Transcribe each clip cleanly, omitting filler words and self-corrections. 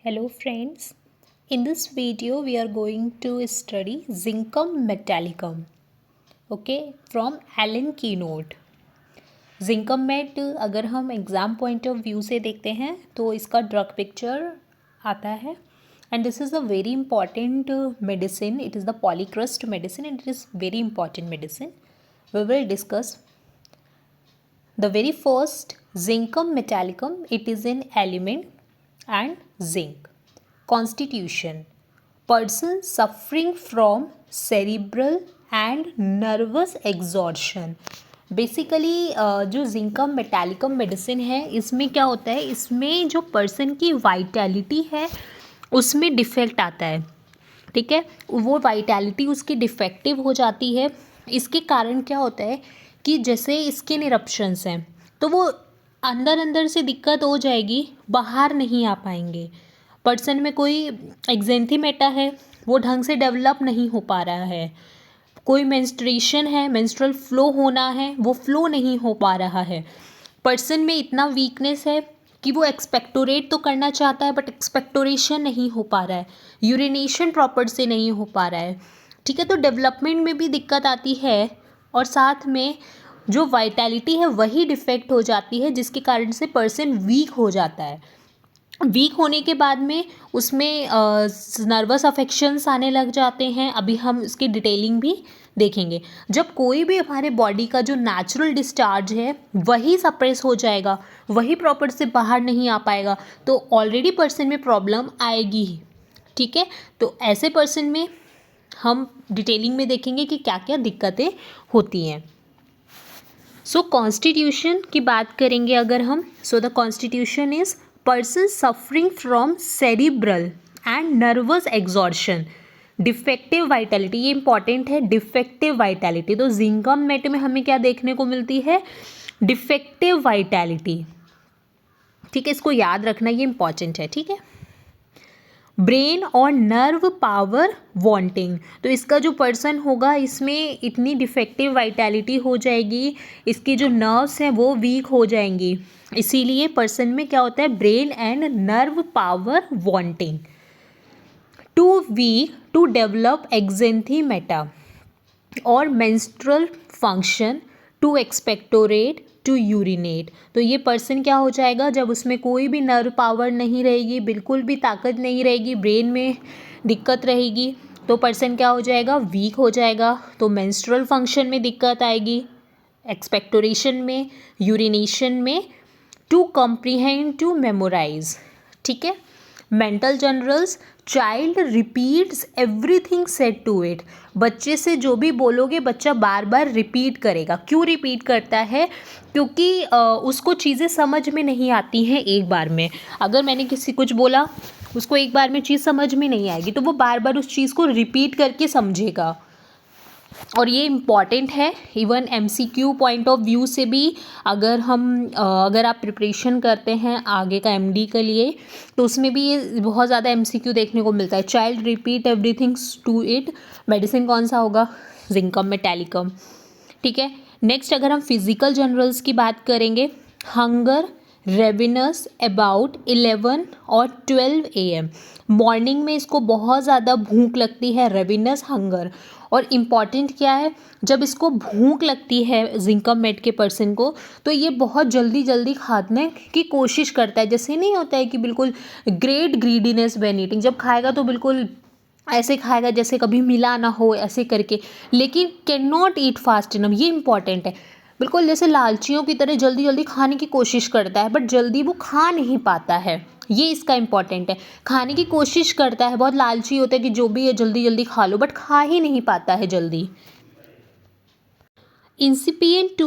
Hello friends, in this video we are going to study Zincum metallicum, okay, from Allen Keynote. Zincum met अगर हम exam point of view से देखते हैं तो इसका drug picture आता है and this is a very important medicine. It is the polycrust medicine and it is very important medicine. We will discuss the very first Zincum metallicum. It is an element and zinc. Constitution. Person suffering from cerebral and nervous exhaustion. Basically जो जिंकम metallicum medicine है इसमें क्या होता है, इसमें जो person की vitality है उसमें डिफेक्ट आता है. ठीक है, वो वाइटैलिटी उसकी डिफेक्टिव हो जाती है. इसके कारण क्या होता है कि जैसे स्किन इरप्शंस हैं तो वो अंदर अंदर से दिक्कत हो जाएगी, बाहर नहीं आ पाएंगे. पर्सन में कोई एक्जेंथीमेटा है वो ढंग से डेवलप नहीं हो पा रहा है. कोई मेंस्ट्रुएशन है, मेंस्ट्रुअल फ्लो होना है, वो फ्लो नहीं हो पा रहा है. पर्सन में इतना वीकनेस है कि वो एक्सपेक्टोरेट तो करना चाहता है बट एक्सपेक्टोरेशन नहीं हो पा रहा है. यूरिनेशन प्रॉपर से नहीं हो पा रहा है. ठीक है, तो डेवलपमेंट में भी दिक्कत आती है और साथ में जो वाइटैलिटी है वही डिफेक्ट हो जाती है जिसके कारण से पर्सन वीक हो जाता है. वीक होने के बाद में उसमें नर्वस अफेक्शंस आने लग जाते हैं. अभी हम इसकी डिटेलिंग भी देखेंगे. जब कोई भी हमारे बॉडी का जो नेचुरल डिस्चार्ज है वही सप्रेस हो जाएगा, वही प्रॉपर से बाहर नहीं आ पाएगा तो ऑलरेडी पर्सन में प्रॉब्लम आएगी ही. ठीक है, तो ऐसे पर्सन में हम डिटेलिंग में देखेंगे कि क्या क्या दिक्कतें होती हैं. सो कॉन्स्टिट्यूशन की बात करेंगे अगर हम. So the constitution is person suffering from cerebral and nervous exhaustion, defective vitality. ये इंपॉर्टेंट है, डिफेक्टिव वाइटैलिटी. तो जिंकम मेट में हमें क्या देखने को मिलती है, डिफेक्टिव वाइटैलिटी. ठीक है, इसको याद रखना, ये इंपॉर्टेंट है. ठीक है, ब्रेन और नर्व पावर वांटिंग. तो इसका जो पर्सन होगा इसमें इतनी डिफेक्टिव वाइटैलिटी हो जाएगी, इसकी जो नर्व्स हैं वो वीक हो जाएंगी. इसीलिए पर्सन में क्या होता है, brain and nerve power wanting. Too weak to develop exanthemata और menstrual function, to expectorate, to urinate. तो ये पर्सन क्या हो जाएगा, जब उसमें कोई भी नर्व पावर नहीं रहेगी, बिल्कुल भी ताकत नहीं रहेगी, ब्रेन में दिक्कत रहेगी तो पर्सन क्या हो जाएगा, वीक हो जाएगा. तो मेंस्ट्रुअल फंक्शन में दिक्कत आएगी, एक्सपेक्टोरेशन में, यूरिनेशन में, टू कॉम्प्रीहेंड, टू मेमोराइज. ठीक है, mental generals. Child repeats everything said to it. बच्चे से जो भी बोलोगे बच्चा बार बार रिपीट करेगा. क्यों रिपीट करता है, क्योंकि उसको चीज़ें समझ में नहीं आती हैं एक बार में. अगर मैंने किसी कुछ बोला उसको एक बार में चीज़ समझ में नहीं आएगी तो वो बार बार उस चीज़ को रिपीट करके समझेगा. और ये इम्पॉर्टेंट है even MCQ point of view से भी. अगर आप प्रिपरेशन करते हैं आगे का MD के लिए तो उसमें भी ये बहुत ज़्यादा MCQ देखने को मिलता है. Child repeat everything to it. Medicine कौन सा होगा, जिंकम मेटालिकम. ठीक है, नेक्स्ट अगर हम फिजिकल जनरल्स की बात करेंगे. हंगर, रेविनस अबाउट 11 और 12 AM. मॉर्निंग में इसको बहुत ज़्यादा भूख लगती है, रेविनस, हंगर. और इम्पॉर्टेंट क्या है, जब इसको भूख लगती है जिंकम मेट के पर्सन को तो ये बहुत जल्दी जल्दी खाने की कोशिश करता है. जैसे नहीं होता है कि बिल्कुल ग्रेट ग्रीडीनेस व्हेन ईटिंग, जब खाएगा तो बिल्कुल ऐसे खाएगा जैसे कभी मिला ना हो ऐसे करके, लेकिन can not eat fast enough. ये इंपॉर्टेंट है. बिल्कुल जैसे लालचियों की तरह जल्दी जल्दी खाने की कोशिश करता है बट जल्दी वो खा नहीं पाता है. ये इसका इंपॉर्टेंट है. खाने की कोशिश करता है, बहुत लालची होता है कि जो भी है जल्दी जल्दी खा लो, बट खा ही नहीं पाता है जल्दी. Incipient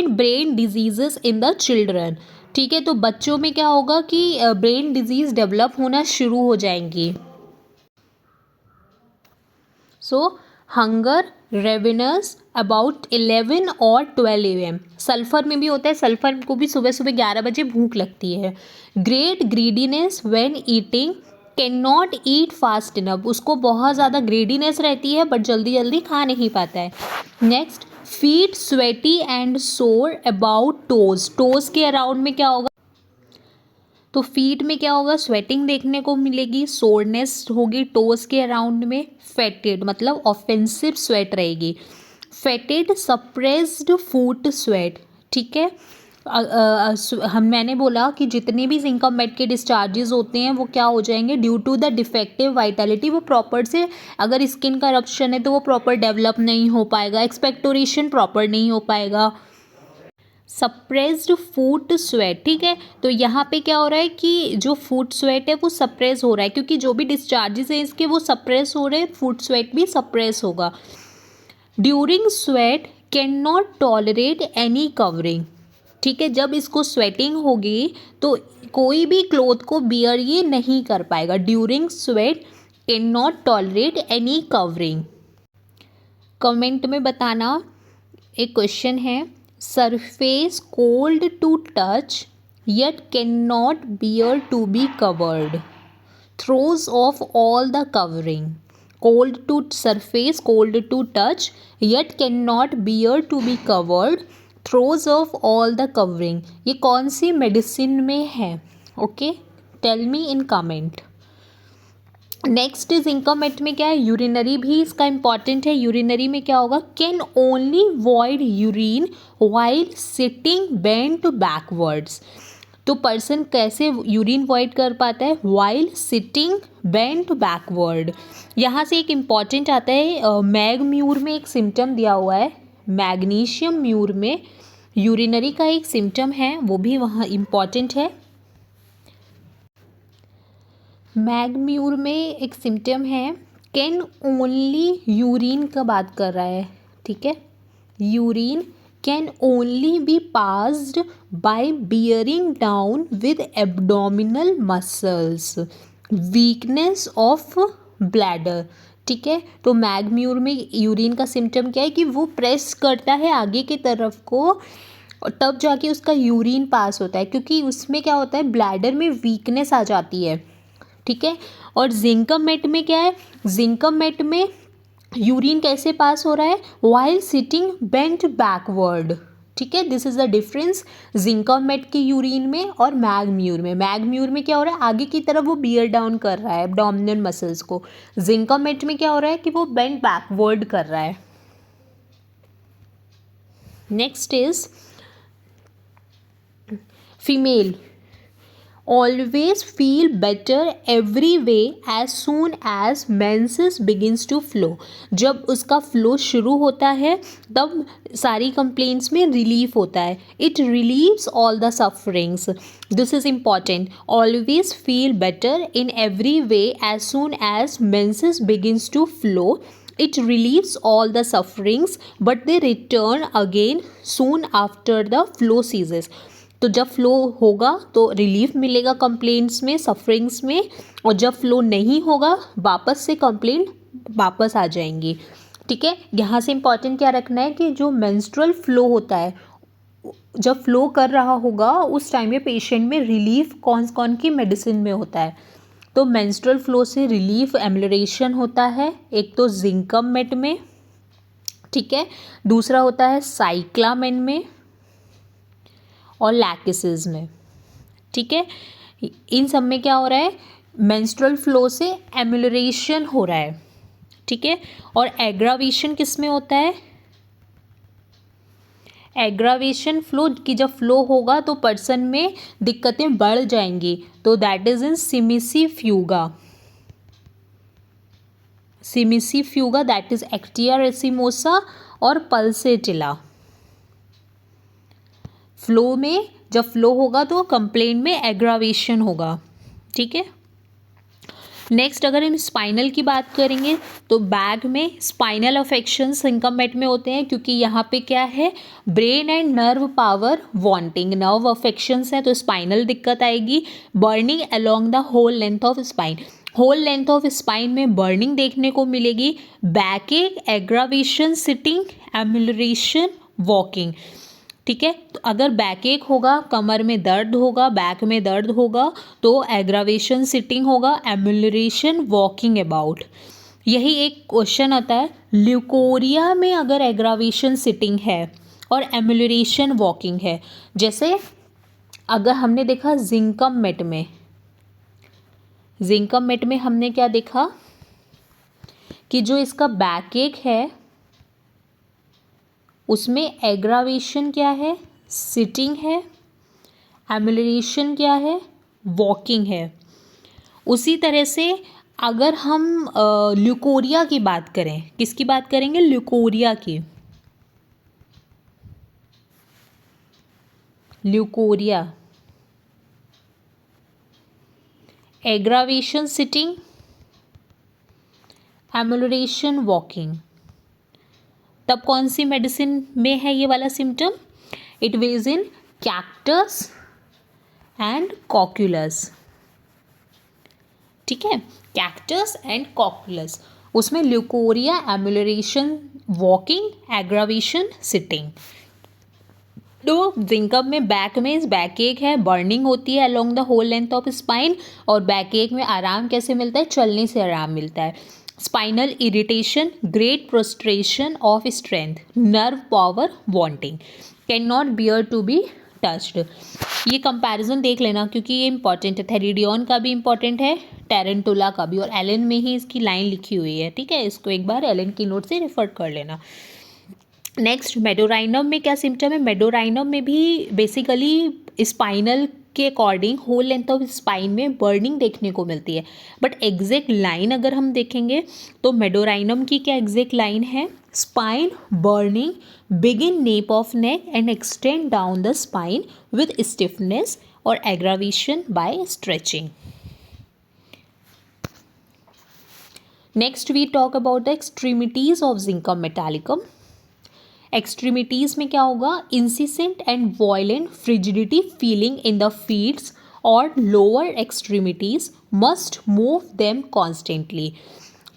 brain diseases in the children. ठीक है, तो बच्चों में क्या होगा कि ब्रेन डिजीज डेवलप होना शुरू हो जाएंगी. सो हंगर, रेविनस अबाउट 11 और 12 AM. सल्फ़र में भी होता है, सल्फ़र को भी सुबह सुबह 11 बजे भूख लगती है. Great greediness when eating, can not eat fast enough. उसको बहुत ज़्यादा ग्रीडीनेस रहती है बट जल्दी जल्दी खा नहीं पाता है. नेक्स्ट, फीट स्वेटी एंड सोर अबाउट टोज. टोज के अराउंड में क्या होगा, तो फीट में क्या होगा, स्वेटिंग देखने को मिलेगी, सोरनेस होगी टोस के अराउंड में, फेटेड मतलब ऑफेंसिव स्वेट रहेगी, फेटेड सप्रेस्ड फुट स्वेट। ठीक है, मैंने बोला कि जितने भी जिंकम मेट के डिस्चार्जेस होते हैं वो क्या हो जाएंगे, due to the defective vitality, वो प्रॉपर से, अगर स्किन का eruption है तो वो प्रॉपर डेवलप नहीं हो पाएगा, एक्सपेक्टोरेशन प्रॉपर नहीं हो पाएगा, सप्रेस्ड फुट स्वेट। ठीक है, तो यहाँ पे क्या हो रहा है कि जो फुट स्वेट है वो सप्रेस हो रहा है, क्योंकि जो भी डिस्चार्जेस है इसके वो सप्रेस हो रहे हैं, फुट स्वेट भी सप्रेस होगा। During sweat cannot tolerate any covering. ठीक है, जब इसको स्वेटिंग होगी तो कोई भी क्लोथ को बियर ये नहीं कर पाएगा। During sweat cannot tolerate any covering. Comment में बताना, एक क्वेश्चन है, surface cold to touch yet cannot bear to be covered, throws off all the covering, cold to surface, cold to touch yet cannot bear to be covered, throws off all the covering। ये कौन सी medicine में है? Okay, tell me in comment. Next zincum met में क्या है, urinary भी इसका इंपॉर्टेंट है। यूरिनरी में क्या होगा, can only void urine while sitting bent backwards. तो पर्सन कैसे यूरिन वॉइड कर पाता है, वाइल सिटिंग बेंट बैकवर्ड। यहाँ से एक इम्पॉर्टेंट आता है, मैग म्यूर में एक सिम्टम दिया हुआ है, मैग्नीशियम म्यूर में यूरिनरी का एक सिम्टम है, वो भी वहाँ इम्पॉर्टेंट है। मैगम्यूर में एक सिम्टम है, कैन ओनली, यूरिन का बात कर रहा है। ठीक है, urine can only be passed by bearing down with abdominal muscles, weakness of bladder. ठीक है, तो मैगम्यूर में यूरिन का सिम्टम क्या है कि वो प्रेस करता है आगे की तरफ को और तब जाके उसका यूरिन पास होता है, क्योंकि उसमें क्या होता है, ब्लैडर में वीकनेस आ जाती है। ठीक है, और जिंकम मेट में क्या है, जिंकम मेट में यूरिन कैसे पास हो रहा है, वाइल सिटिंग बेंट बैकवर्ड। ठीक है, this is the difference zincum met के यूरिन में और मैगम्यूर में। मैगम्यूर में क्या हो रहा है, आगे की तरफ वो बियर डाउन कर रहा है एब्डोमिनल मसल्स को। जिंकम मेट में क्या हो रहा है कि वो बेंट बैकवर्ड कर रहा है। Next is female, always feel better every way as soon as menses begins to flow। जब उसका फ्लो शुरू होता है तब सारी कंप्लेंट्स में रिलीफ होता है। It relieves all the sufferings, this is important. Always feel better in every way as soon as menses begins to flow, it relieves all the sufferings but they return again soon after the flow ceases। तो जब flow होगा तो relief मिलेगा complaints में, sufferings में, और जब flow नहीं होगा वापस से कंप्लेंट वापस आ जाएंगी। ठीक है, यहाँ से इंपॉर्टेंट क्या रखना है कि जो मेंस्ट्रुअल फ्लो होता है, जब फ्लो कर रहा होगा उस टाइम में पेशेंट में रिलीफ कौन कौन की मेडिसिन में होता है। तो मेंस्ट्रुअल फ्लो से रिलीफ एम्युलरेशन होता है, एक तो जिंकम मेट में, ठीक है, दूसरा होता है साइक्लामेन में और लैकिसेस में। ठीक है, इन सब में क्या हो रहा है, मेंस्ट्रुअल फ्लो से एम्युलरेशन हो रहा है। ठीक है, और एग्रावेशन किस में होता है, एग्रावेशन फ्लो की जब फ्लो होगा तो पर्सन में दिक्कतें बढ़ जाएंगी, तो that is in cimicifuga. Cimicifuga that is actaea racemosa और पल्सेटिला। फ्लो में जब फ्लो होगा तो कंप्लेंट में एग्रावेशन होगा। ठीक है, नेक्स्ट अगर हम स्पाइनल की बात करेंगे तो बैक में स्पाइनल अफेक्शंस जिंकम मेट में होते हैं, क्योंकि यहाँ पे क्या है, brain and nerve power wanting, nerve affections हैं तो स्पाइनल दिक्कत आएगी। Burning along the whole length of spine, whole length of spine में बर्निंग देखने को मिलेगी। बैक एक, एग्रावेशन सिटिंग, एम्युलरेशन वॉकिंग। ठीक है, तो अगर बैक एक होगा, कमर में दर्द होगा, बैक में दर्द होगा, तो एग्रावेशन सिटिंग होगा, एम्युलरेशन वॉकिंग अबाउट। यही एक क्वेश्चन आता है, ल्यूकोरिया में अगर एग्रावेशन सिटिंग है और एम्युलरेशन वॉकिंग है, जैसे अगर हमने देखा जिंकम मेट में हमने क्या देखा कि जो इसका बैक एक है उसमें एग्रावेशन क्या है, सिटिंग है, एम्यूलरेशन क्या है, वॉकिंग है। उसी तरह से अगर हम ल्यूकोरिया की बात करें, किसकी बात करेंगे, ल्यूकोरिया की, leucorrhoea aggravation sitting, amelioration walking, तब कौन सी मेडिसिन में है ये वाला symptom, it is in cactus and cocculus. ठीक है, कैक्टस एंड कॉक्यूलस, उसमें leucorrhoea, amelioration walking, aggravation sitting. तो जिंकम में बैक एक है, बर्निंग होती है along the whole length of spine, और बैक एक में आराम कैसे मिलता है, चलने से आराम मिलता है। Spinal irritation, great prostration of strength, nerve power wanting, cannot bear to be touched. ये कंपैरिजन देख लेना क्योंकि ये इंपॉर्टेंट है, थेरिडियन का भी इंपॉर्टेंट है, टेरेंटुला का भी, और एलन में ही इसकी लाइन लिखी हुई है। ठीक है, इसको एक बार एलन की नोट से रेफर कर लेना। नेक्स्ट, मेडोराइनम में क्या सिम्टम है, मेडोराइनम में भी बेसिकली स्पाइनल के according whole length of spine में बर्निंग देखने को मिलती है, बट एग्जैक्ट लाइन अगर हम देखेंगे तो मेडोराइनम की क्या एग्जैक्ट लाइन है, spine burning begin nape of neck and extend down the spine with stiffness और aggravation by stretching. Next we talk about the extremities of zincum metallicum. Extremities में क्या होगा, incessant and violent frigidity feeling in the feets और lower extremities, must move them constantly.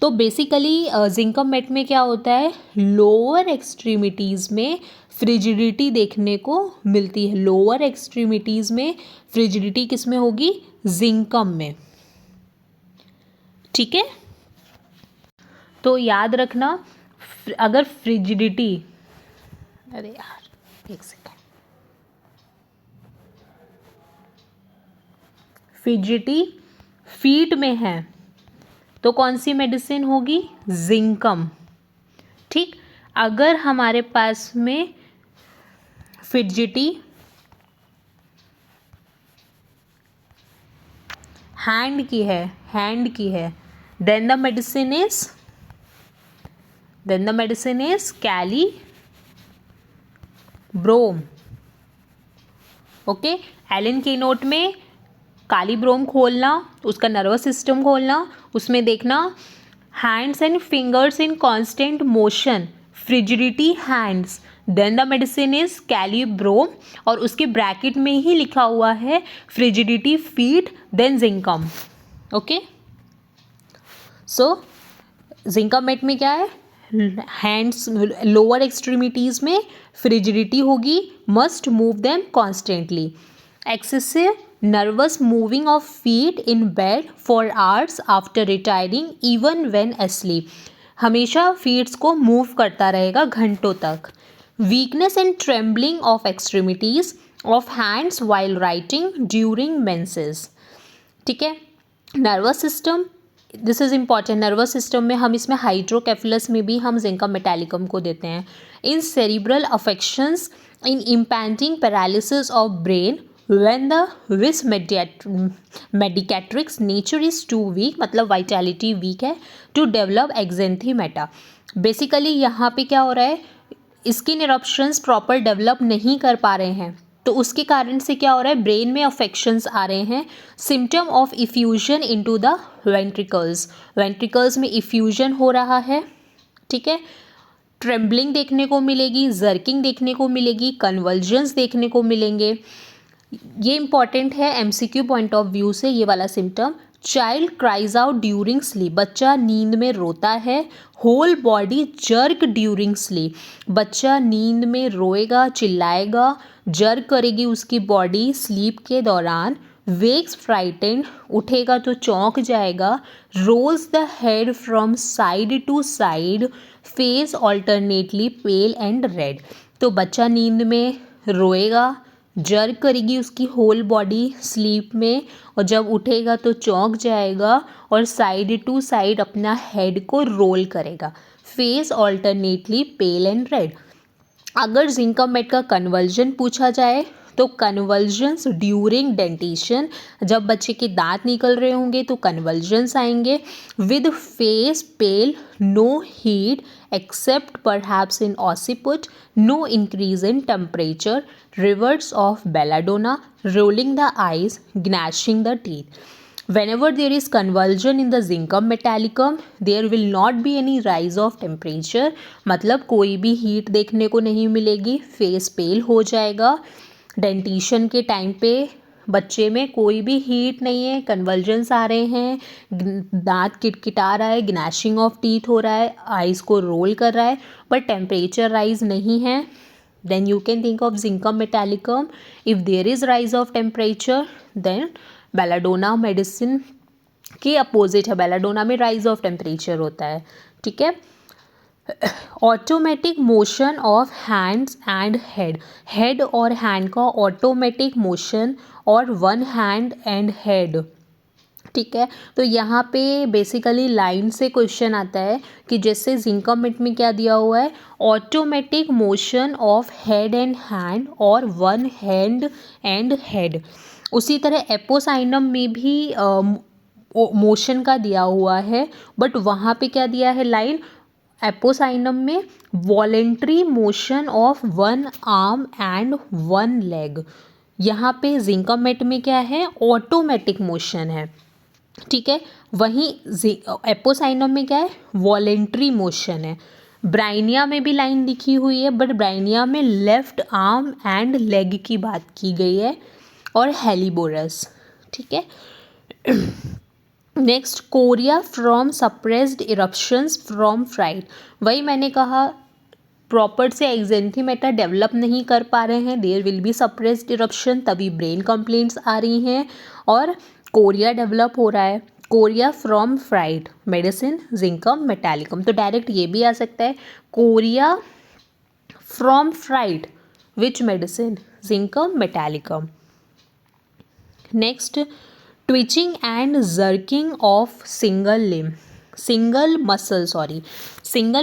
So basically zincum met में क्या होता है, lower extremities में फ्रिजिडिटी देखने को मिलती है। लोअर एक्सट्रीमिटीज़ में फ्रिजिडिटी किस में होगी, जिंकम में। ठीक है, तो याद रखना, अगर फ्रिजिडिटी, अरे यार एक सेकेंड, फ्रिजिडिटी फीट में है तो कौन सी मेडिसिन होगी, जिंकम। ठीक, अगर हमारे पास में फ्रिजिडिटी हैंड की है then the medicine is kali brom. Okay, Allen की नोट में काली ब्रोम खोलना, उसका नर्वस सिस्टम खोलना, उसमें देखना hands and fingers in constant motion, frigidity hands, then the medicine is kali brom, और उसके ब्रैकेट में ही लिखा हुआ है frigidity feet then zincum. Okay, so zincum met में क्या है, हैंड्स लोअर एक्सट्रीमिटीज़ में फ्रिजिडिटी होगी, must move them constantly. Excessive nervous moving of feet in bed for hours after retiring even when asleep, हमेशा फीट्स को move करता रहेगा घंटों तक। Weakness and trembling of extremities of hands while writing during menses. ठीक है, nervous system, this is important, nervous system में हम इसमें हाइड्रोकेफलस में भी हम जिंकम मेटालिकम को देते हैं। In cerebral affections, in impending paralysis of brain when the vis medicatrix nature is too weak, मतलब vitality weak है, to develop exanthemata। बेसिकली यहाँ पे क्या हो रहा है, स्किन इरप्शंस प्रॉपर डेवलप नहीं कर पा रहे हैं, तो उसके कारण से क्या हो रहा है, ब्रेन में अफेक्शंस आ रहे हैं। Symptom of effusion into the ventricles में इफ्यूजन हो रहा है। ठीक है, ट्रेम्बलिंग देखने को मिलेगी, जर्किंग देखने को मिलेगी, कन्वल्जन्स देखने को मिलेंगे। ये इंपॉर्टेंट है एमसीक्यू पॉइंट ऑफ व्यू से, ये वाला symptom. Child cries out during sleep, बच्चा नींद में रोता है। Whole body jerk during sleep, बच्चा नींद में रोएगा, चिल्लाएगा, जर्क करेगी उसकी बॉडी स्लीप के दौरान। वेक्स फ्राइटेंड, उठेगा तो चौंक जाएगा। Rolls the head from side to side, face alternately pale and red, तो बच्चा नींद में रोएगा, जर्क करेगी उसकी होल बॉडी स्लीप में, और जब उठेगा तो चौंक जाएगा और साइड टू साइड अपना हेड को रोल करेगा। Face alternately pale and red. अगर जिंकम मेट का कन्वर्जन पूछा जाए तो कन्वर्जन्स ड्यूरिंग डेंटिशन, जब बच्चे के दांत निकल रहे होंगे तो कन्वर्जन्स आएंगे। With face pale, no heat except perhaps in occiput, no increase in temperature, reverse of belladonna, rolling the eyes, gnashing the teeth. Whenever there is convulsion in the zincum metallicum, there will not be any rise of temperature, मतलब कोई भी heat देखने को नहीं मिलेगी, face पेल हो जाएगा। Dentition के टाइम पे बच्चे में कोई भी हीट नहीं है, कन्वल्जन्स आ रहे हैं, दांत किटकिटा रहा है, ग्नैशिंग ऑफ टीथ हो रहा है, आइज़ को रोल कर रहा है, बट टेम्परेचर राइज नहीं है, then you can think of zincum metallicum. If there is rise of temperature, then belladonna medicine के अपोजिट है, बेलाडोना में राइज ऑफ टेम्परेचर होता है। ठीक है। Automatic motion of hands and head, head और हैंड का ऑटोमेटिक मोशन, और वन हैंड एंड हेड। ठीक है। तो यहाँ पे बेसिकली लाइन से क्वेश्चन आता है कि जैसे जिंकम मेट में क्या दिया हुआ है, automatic motion of head and hand और वन हैंड एंड हेड। उसी तरह एपोसाइनम में भी मोशन का दिया हुआ है, बट वहाँ पे क्या दिया है लाइन, एपोसाइनम में voluntary motion of one arm and one leg. यहाँ पे जिंकम मेट में क्या है, ऑटोमेटिक मोशन है। ठीक है। वहीं एपोसाइनम में क्या है, वॉलेंट्री मोशन है। ब्राइनिया में भी लाइन लिखी हुई है, बट ब्राइनिया में लेफ्ट आर्म एंड लेग की बात की गई है, और हेलिबोरस। ठीक है। Next, Korea from suppressed eruptions from fried. वही मैंने कहा, प्रॉपर से एक्जेंथीमेटा डेवलप नहीं कर पा रहे हैं, there will be suppressed eruption, तभी ब्रेन कंप्लेंट्स आ रही हैं, और कोरिया डेवलप हो रहा है। Chorea from fright, medicine zincum metallicum. तो डायरेक्ट ये भी आ सकता है, chorea from fright, which medicine, zincum metallicum. Next, twitching and jerking of single limb, single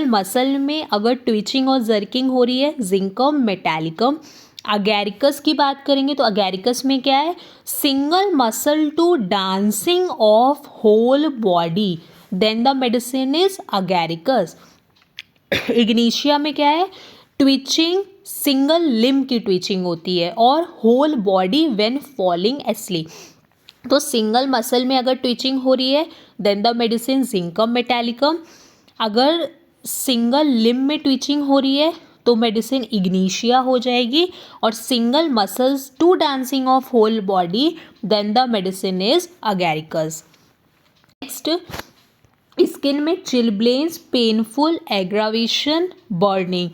muscle में अगर ट्विचिंग और जर्किंग हो रही है, जिंकम मेटालिकम। अगैरिकस की बात करेंगे तो अगैरिकस में क्या है, single muscle to dancing of whole body, then the medicine is agaricus. Ignatia में क्या है, ट्विचिंग, सिंगल लिम्ब की ट्विचिंग होती है, और whole body when falling asleep. तो सिंगल मसल में अगर ट्विचिंग हो रही है, then the medicine zincum metallicum. अगर सिंगल लिम्ब में ट्विचिंग हो रही है तो मेडिसिन इग्निशिया हो जाएगी, और single muscles to dancing of whole body, then the medicine is Agaricus. Next, skin में चिलब्लेन्स, पेनफुल, एग्रावेशन, बर्निंग।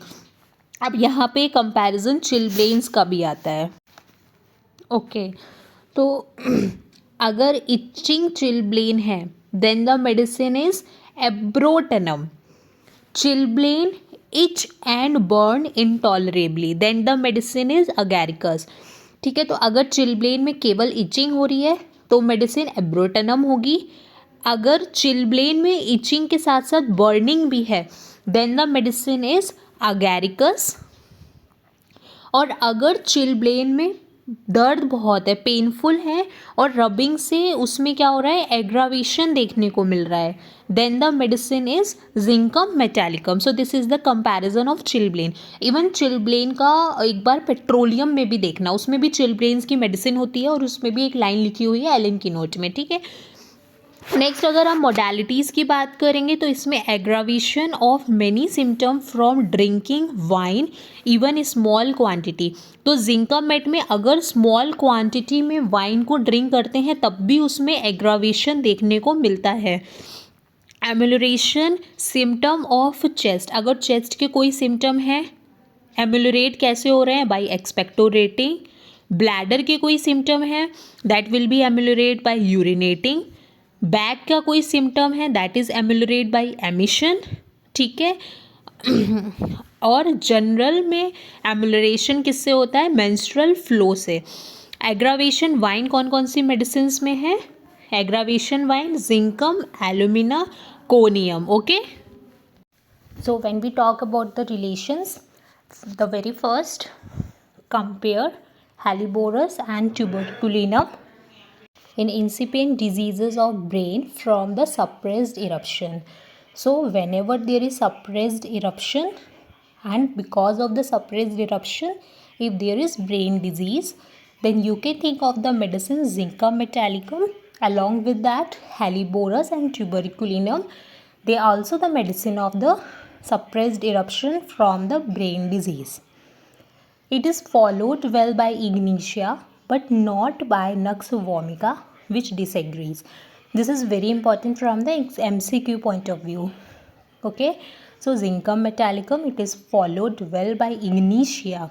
अब यहाँ पे कंपैरिजन चिलब्लेन्स का भी आता है। ओके, तो अगर इचिंग चिलब्लेन है, then the medicine is abrotanum. Chilblain itch and burn intolerably, then the medicine is agaricus। ठीक है। तो अगर चिलब्लेन में केवल इचिंग हो रही है तो मेडिसिन एब्रोटेनम होगी। अगर चिलब्लेन में इचिंग के साथ साथ बर्निंग भी है, then the medicine is agaricus. और अगर चिलब्लेन में दर्द बहुत है, पेनफुल है, और रबिंग से उसमें क्या हो रहा है, एग्रावेशन देखने को मिल रहा है, then the medicine is zincum metallicum. So this is the comparison of chilblain. Even chilblain का एक बार पेट्रोलियम में भी देखना, उसमें भी चिलब्लेन्स की मेडिसिन होती है, और उसमें भी एक लाइन लिखी हुई है एलन की नोट में। ठीक है। नेक्स्ट, अगर हम मोडालिटीज़ की बात करेंगे तो इसमें aggravation of many symptom from drinking wine even small quantity. तो जिंकम मेट में अगर स्मॉल क्वांटिटी में वाइन को ड्रिंक करते हैं तब भी उसमें एग्रावेशन देखने को मिलता है। एम्यूलरेशन, सिम्टम ऑफ चेस्ट, अगर चेस्ट के कोई सिम्टम है, एम्यूलरेट कैसे हो रहे हैं, बाय एक्सपेक्टोरेटिंग। ब्लैडर के कोई सिम्टम है, that will be ameliorate by urinating. Back का कोई सिम्टम है, that is ameliorate by emission. ठीक है। और जनरल में एमुलरेशन किससे होता है? मेंस्ट्रुअल फ्लो से। एग्रावेशन वाइन कौन कौन सी मेडिसिन में है? Aggravation wine zincum, alumina, conium. Okay, so when we talk about the relations, the very first, compare Helleborus and tuberculinum in incipient diseases of brain from the suppressed eruption. So whenever there is suppressed eruption, and because of the suppressed eruption, if there is brain disease, then you can think of the medicine Zincum metallicum. Along with that, Helleborus and tuberculinum, they are also the medicine of the suppressed eruption from the brain disease. It is followed well by Ignatia, but not by Nux vomica, which disagrees. This is very important from the MCQ point of view. Okay, so Zincum metallicum, it is followed well by Ignatia,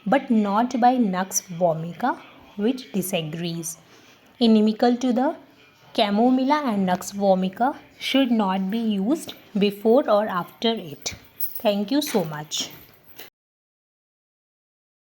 but not by Nux vomica, which disagrees. Inimical to the Chamomilla and Nux vomica should not be used before or after it. Thank you so much.